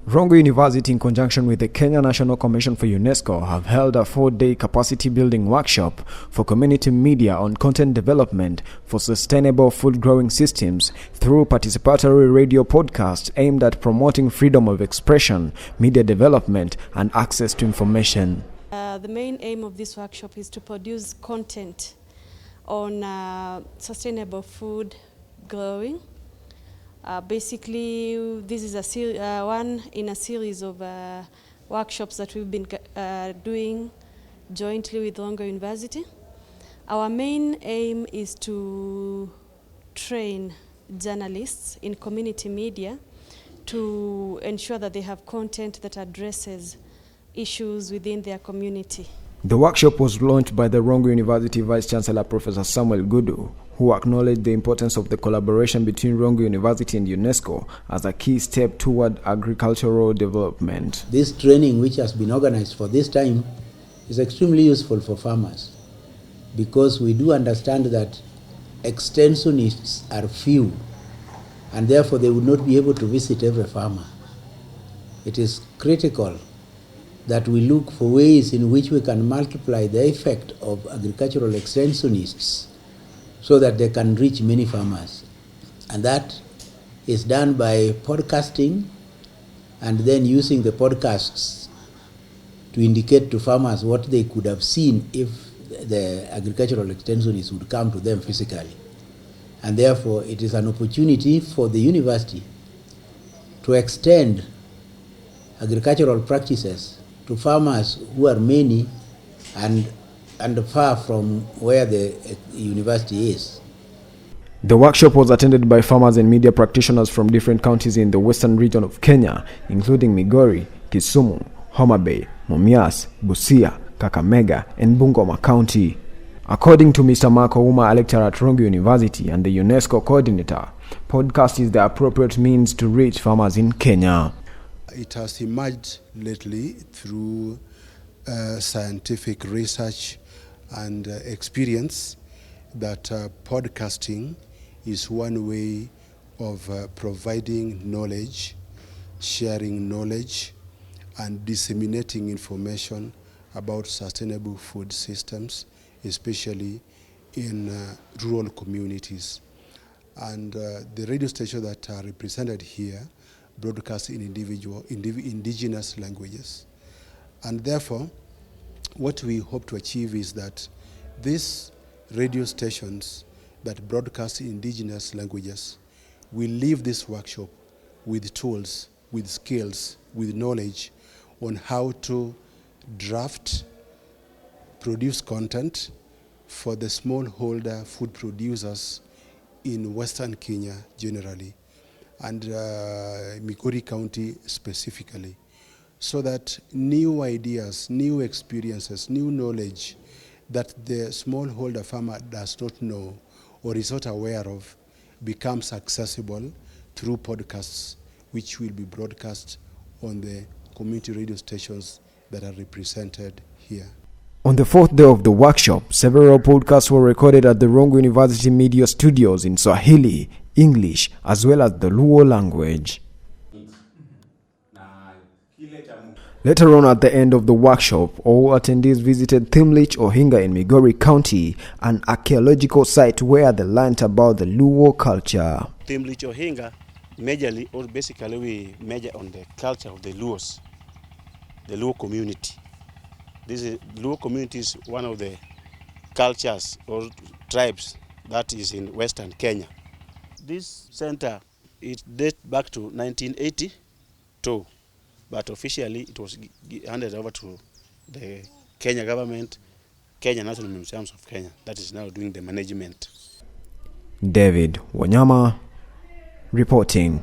Rongo University, in conjunction with the Kenya National Commission for UNESCO, have held a 4-day capacity-building workshop for community media on content development for sustainable food-growing systems through participatory radio podcasts aimed at promoting freedom of expression, media development, and access to information. The main aim of this workshop is to produce content on sustainable food growing. Basically, this is one in a series of workshops that we've been doing jointly with Rongo University. Our main aim is to train journalists in community media to ensure that they have content that addresses issues within their community. The workshop was launched by the Rongo University Vice-Chancellor Professor Samuel Gudu, who acknowledged the importance of the collaboration between Rongo University and UNESCO as a key step toward agricultural development. This training, which has been organized for this time, is extremely useful for farmers because we do understand that extensionists are few and therefore they would not be able to visit every farmer. It is critical that we look for ways in which we can multiply the effect of agricultural extensionists so that they can reach many farmers. And that is done by podcasting and then using the podcasts to indicate to farmers what they could have seen if the agricultural extensionists would come to them physically. And therefore it is an opportunity for the university to extend agricultural practices to farmers who are many and far from where the university is. The workshop was attended by farmers and media practitioners from different counties in the western region of Kenya, including Migori, Kisumu, Homa-Bay, Mumias, Busia, Kakamega, and Bungoma County. According to Mr. Marco Uma, a lecturer at Rongo University and the UNESCO coordinator, podcast is the appropriate means to reach farmers in Kenya. It has emerged lately through scientific research and experience that podcasting is one way of providing knowledge, sharing knowledge, and disseminating information about sustainable food systems, especially in rural communities. And the radio stations that are represented here broadcast in indigenous languages. And therefore, what we hope to achieve is that these radio stations that broadcast in indigenous languages will leave this workshop with tools, with skills, with knowledge on how to draft, produce content for the smallholder food producers in Western Kenya generally, and Migori County specifically, so that new ideas, new experiences, new knowledge that the smallholder farmer does not know or is not aware of becomes accessible through podcasts, which will be broadcast on the community radio stations that are represented here. On the 4th day of the workshop, several podcasts were recorded at the Rongo University Media Studios in Swahili, English, as well as the Luo language. Later on at the end of the workshop, all attendees visited Thimlich Ohinga in Migori County, an archaeological site where they learnt about the Luo culture. Thimlich Ohinga, majorly or basically we measure on the culture of the Luos, the Luo community. Luo community is one of the cultures or tribes that is in Western Kenya. This center, it dates back to 1982, but officially it was handed over to the Kenya government, Kenya National Museums of Kenya, that is now doing the management. David Wanyama reporting.